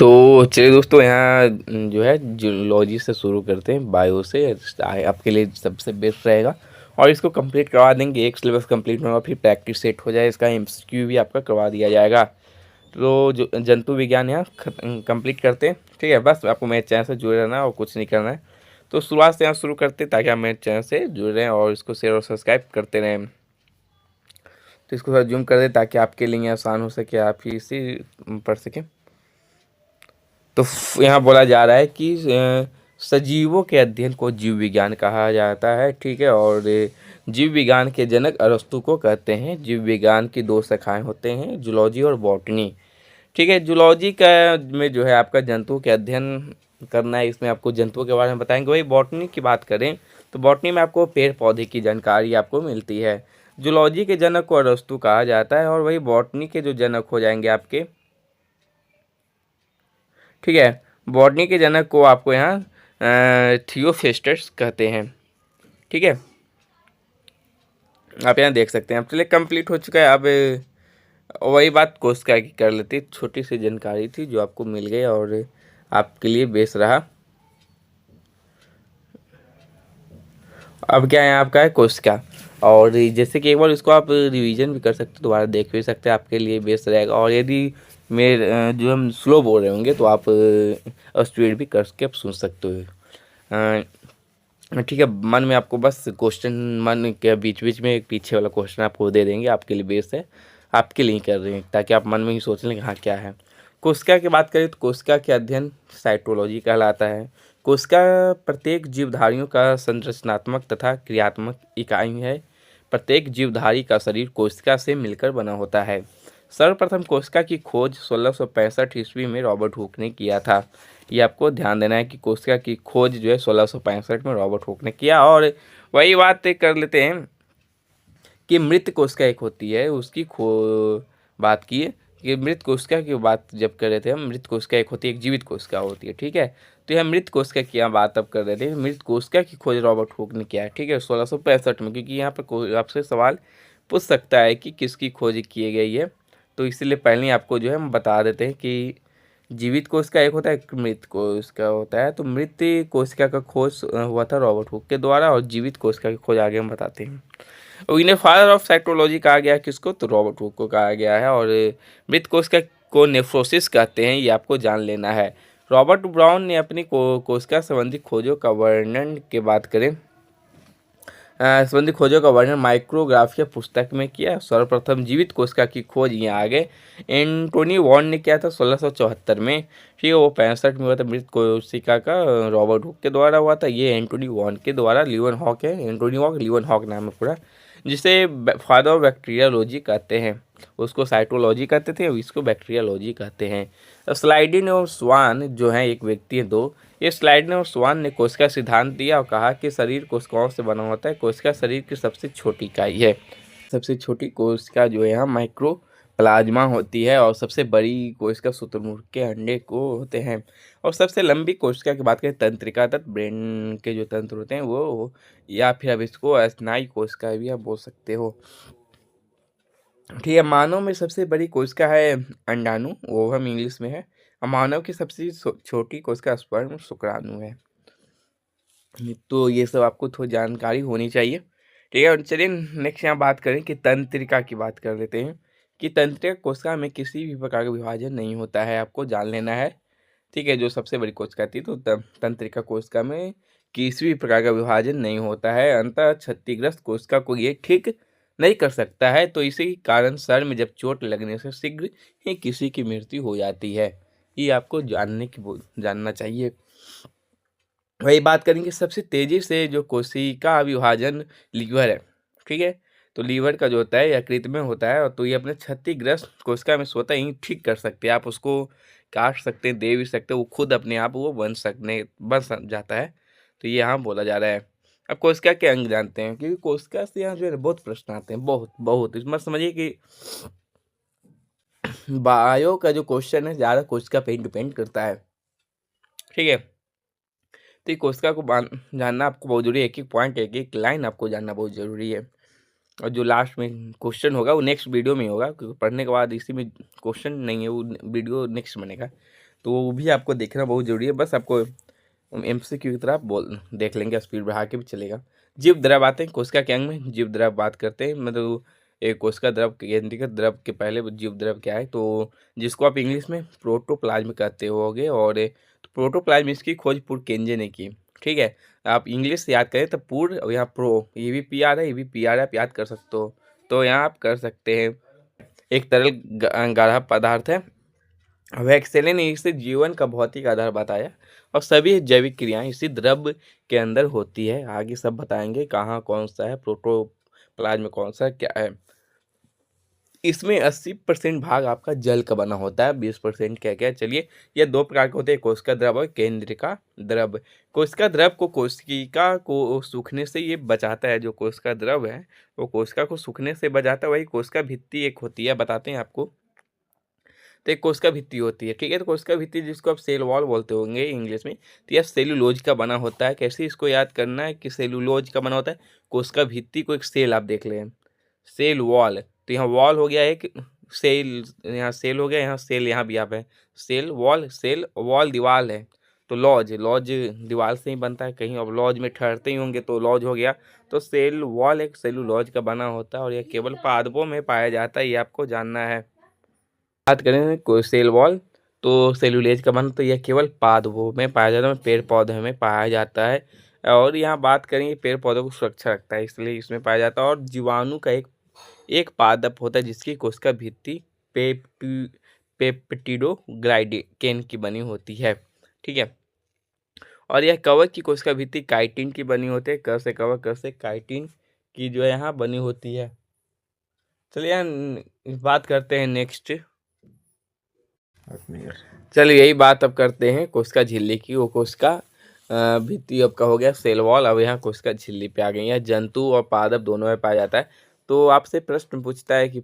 तो चलिए दोस्तों, यहाँ जो है जूलॉजी से शुरू करते हैं। बायो से आपके लिए सबसे बेस्ट रहेगा और इसको कंप्लीट करवा देंगे। एक सिलेबस कंप्लीट होगा, फिर प्रैक्टिस सेट हो जाए, इसका एमसीक्यू भी आपका करवा दिया जाएगा। तो जो जंतु विज्ञान यहाँ कंप्लीट करते हैं। ठीक है, बस आपको मेरे चैनल से जुड़े रहना और कुछ नहीं करना है। तो शुरुआत से यहाँ शुरू करते हैं ताकि आप मेरे चैनल से जुड़े रहें और इसको शेयर और सब्सक्राइब करते रहें। तो इसको थोड़ा जूम कर दें ताकि आपके लिए आसान हो सके, आप ही इसी पढ़ सकें। तो यहाँ बोला जा रहा है कि सजीवों के अध्ययन को जीव विज्ञान कहा जाता है। ठीक है, और जीव विज्ञान के जनक अरस्तु को कहते हैं। जीव विज्ञान की दो शाखाएं होते हैं, जूलॉजी और बॉटनी। ठीक है, जूलॉजी का में जो है आपका जंतुओं के अध्ययन करना है, इसमें आपको जंतुओं के बारे में बताएंगे। वही बॉटनी की बात करें तो बॉटनी में आपको पेड़ पौधे की जानकारी आपको मिलती है। जूलॉजी के जनक को अरस्तु कहा जाता है और वही बॉटनी के जो जनक हो जाएंगे आपके, ठीक है, बॉटनी के जनक को आपको यहाँ थियोफेस्टस कहते हैं। ठीक है, आप यहाँ देख सकते हैं। अब चलिए कंप्लीट हो चुका है। अब वही बात कोशिका की कर लेती। छोटी सी जानकारी थी जो आपको मिल गई और आपके लिए बेस रहा। अब क्या है आपका है कोशिका, और जैसे कि एक बार इसको आप रिवीजन भी कर सकते हो, दोबारा देख भी सकते हैं, आपके लिए बेस्ट रहेगा। और यदि मेरे जो हम स्लो बोल रहे होंगे तो आप स्पीड भी करके आप सुन सकते हो। ठीक है, मन में आपको बस क्वेश्चन, मन के बीच बीच में एक पीछे वाला क्वेश्चन आपको दे देंगे, आपके लिए बेस है, आपके लिए ही कर रहे हैं ताकि आप मन में ही सोच लें कि हाँ क्या है। कोशिका की बात करें तो कोशिका के अध्ययन साइटोलॉजी कहलाता है। कोशिका प्रत्येक जीवधारियों का संरचनात्मक तथा क्रियात्मक इकाई है। प्रत्येक जीवधारी का शरीर कोशिका से मिलकर बना होता है। सर्वप्रथम कोशिका की खोज 1665 ईस्वी में रॉबर्ट हुक ने किया था। ये आपको ध्यान देना है कि कोशिका की खोज जो है 1665 में रॉबर्ट हुक ने किया। और वही बात कर लेते हैं कि मृत कोशिका एक होती है, उसकी बात की है कि मृत कोशिका की बात जब कर रहे थे हम, मृत कोशिका एक होती है, एक जीवित कोशिका होती है। ठीक है, तो यह मृत कोशिका की यहाँ बात अब कर रहे थे। मृत कोशिका की खोज रॉबर्ट हुक ने किया है। ठीक है, 1665 में, क्योंकि यहाँ पर आपसे सवाल पूछ सकता है कि किसकी खोज की गई है, तो इसीलिए पहले ही आपको जो है हम बता देते हैं कि जीवित कोशिका एक होता है, एक मृत कोशिका होता है। तो मृत कोशिका का खोज हुआ था रॉबर्ट हुक के द्वारा, और जीवित कोशिका की खोज आगे हम बताते हैं। और इन्हें फादर ऑफ साइटोलॉजी कहा गया है किसको, तो रॉबर्ट हुक को कहा गया है। और मृत कोशिका को नेफ्रोसिस कहते हैं, ये आपको जान लेना है। रॉबर्ट ब्राउन ने अपनी कोशिका संबंधी खोजों का वर्णन के बात करें, संबंधी खोजों का वर्णन माइक्रोग्राफिया पुस्तक में किया। सर्वप्रथम जीवित कोशिका की खोज यहाँ आगे एंटोनी वॉन ने किया था 1674 में। ठीक है, वो 65 में हुआ था। मृत कोशिका का रॉबर्ट हुक के द्वारा हुआ था, ये एंटोनी वॉन के द्वारा। लीवन हॉक है, एंटोनी वॉक लीवन हॉक नाम है पूरा, जिसे फादर ऑफ बैक्टीरियोलॉजी कहते हैं। उसको साइटोलॉजी कहते थे, इसको बैक्टीरियोलॉजी कहते हैं। स्लाइडिन और स्वान जो हैं एक व्यक्ति हैं दो। ये स्लाइडिन और स्वान ने कोशिका सिद्धांत दिया और कहा कि शरीर कोशिकाओं से बना होता है। कोशिका शरीर की सबसे छोटी इकाई है। सबसे छोटी कोशिका जो है यहाँ माइक्रो प्लाज्मा होती है, और सबसे बड़ी कोशिका शुतुरमुर्ग के अंडे को होते हैं। और सबसे लंबी कोशिका की बात करें तंत्रिका तत्व, ब्रेन के जो तंत्र होते हैं वो, या फिर अब इसको स्नायु कोशिका भी आप बोल सकते हो। ठीक है, मानव में सबसे बड़ी कोशिका है अंडाणु, वो हम इंग्लिश में है। और मानव की सबसे छोटी कोशिका स्पर्म शुक्राणु है। तो ये सब आपको थोड़ी जानकारी होनी चाहिए। ठीक है, और चलिए नेक्स्ट यहाँ बात करें कि तंत्रिका की बात कर लेते हैं कि तंत्रिका कोशिका में किसी भी प्रकार का विभाजन नहीं होता है, आपको जान लेना है। ठीक है, जो सबसे बड़ी कोशिका थी तो तंत्रिका कोशिका में किसी भी प्रकार का विभाजन नहीं होता है। अंतः क्षतिग्रस्त कोशिका को ये ठीक नहीं कर सकता है, तो इसी कारण सर में जब चोट लगने से शीघ्र ही किसी की मृत्यु हो जाती है। ये आपको जानना चाहिए। वही बात करेंगे सबसे तेजी से जो कोशिका विभाजन लीवर है। ठीक है, तो लीवर का जो होता है यकृत में होता है, और तो ये अपने क्षतिग्रस्त कोशिका में स्वतः ही ठीक कर सकते हैं। आप उसको काट सकते हैं, दे भी सकते हैं, वो खुद अपने आप वो जाता है। तो ये यहाँ बोला जा रहा है। अब कोशिका के अंग जानते हैं, क्योंकि कोशिका से यहाँ जो है बहुत प्रश्न आते हैं, बहुत बहुत। इसमें समझिए कि बायो का जो क्वेश्चन है ज़्यादा कोशिका पे डिपेंड करता है। ठीक है, तो ये कोशिका को जानना आपको बहुत जरूरी है। एक एक पॉइंट, एक एक लाइन आपको जानना बहुत ज़रूरी है। और जो लास्ट में क्वेश्चन होगा वो नेक्स्ट वीडियो में होगा, क्योंकि पढ़ने के बाद इसी में क्वेश्चन नहीं है, वो वीडियो नेक्स्ट बनेगा। तो वो भी आपको देखना बहुत ज़रूरी है। बस आपको MCQ की तरह आप बोल देख लेंगे, स्पीड बढ़ा के भी चलेगा। जीव द्रव आते हैं कोशिका के अंग में, जीव द्रव बात करते हैं, मतलब एक कोशिका द्रव केंद्रीकृत द्रव के पहले जीव द्रव क्या है, तो जिसको आप इंग्लिश में प्रोटोप्लाज्म कहते होगे। और तो प्रोटोप्लाज्म इसकी खोज पुरकेंजे ने की, ठीक है। आप इंग्लिश से याद करें तो पूर और यहाँ प्रो, ये भी PR है, ये भी PR है, आप याद कर सकते हो। तो यहाँ आप कर सकते हैं, एक तरल गाढ़ा पदार्थ है, वैक्सेलिन ने इसे जीवन का भौतिक आधार बताया, और सभी जैविक क्रियाएं इसी द्रव के अंदर होती है। आगे सब बताएंगे कहाँ कौन सा है, प्रोटोप्लाज्म में कौन सा क्या है। इसमें 80% भाग आपका जल का बना होता है, 20% क्या क्या। चलिए, ये दो प्रकार के होते हैं, कोशिका द्रव और केंद्रिका द्रव। कोशिका द्रव को कोशिका को सूखने से ये बचाता है, जो कोशिका द्रव है वो कोशिका को सूखने से बचाता है। वही कोशिका भित्ति एक होती है, बताते हैं आपको। तो एक कोशिका भित्ति होती है, ठीक है। तो कोशिका भित्ति जिसको आप सेल वॉल बोलते होंगे इंग्लिश में, तो यह सेलुलोज का बना होता है। कैसे इसको याद करना है कि सेलुलोज का बना होता है, कोशिका भित्ति को एक सेल आप देख लें, सेल वॉल, तो यहाँ वॉल हो गया एक, सेल यहाँ सेल हो गया, यहाँ सेल यहाँ भी आप है, सेल वॉल, सेल वॉल दीवार है। तो लॉज, लॉज दीवार से ही बनता है, कहीं अब लॉज में ठहरते ही होंगे तो लॉज हो गया। तो सेल वॉल एक सेलुलोज का बना होता है, और यह केवल पादपों में पाया जाता है, ये आपको जानना है। बात करें कोई सेल वॉल, तो सेलुलेज का बना, तो यह केवल पादपों में पाया जाता है, पेड़ पौधे में पाया जाता है। और यहाँ बात करें, पेड़ पौधों को सुरक्षा रखता है, इसलिए इसमें पाया जाता है। और जीवाणु का एक पादप होता है जिसकी कोशिका भित्ति पेप्टिडोग्लाइकेन की बनी होती है, ठीक है। और यह कवच की कोशिका भित्ति काइटिन की बनी होती है, क से कवच, क से काइटिन की जो है यहाँ बनी होती है। चलिए यहाँ बात करते हैं नेक्स्ट। चलिए यही बात अब करते हैं कोशिका झिल्ली की। वो कोशिका भित्ति आपका हो गया सेल वॉल, अब यहाँ कोशिका झिल्ली पे आ गई है। जंतु और पादप दोनों में पाया जाता है। तो आपसे प्रश्न पूछता है कि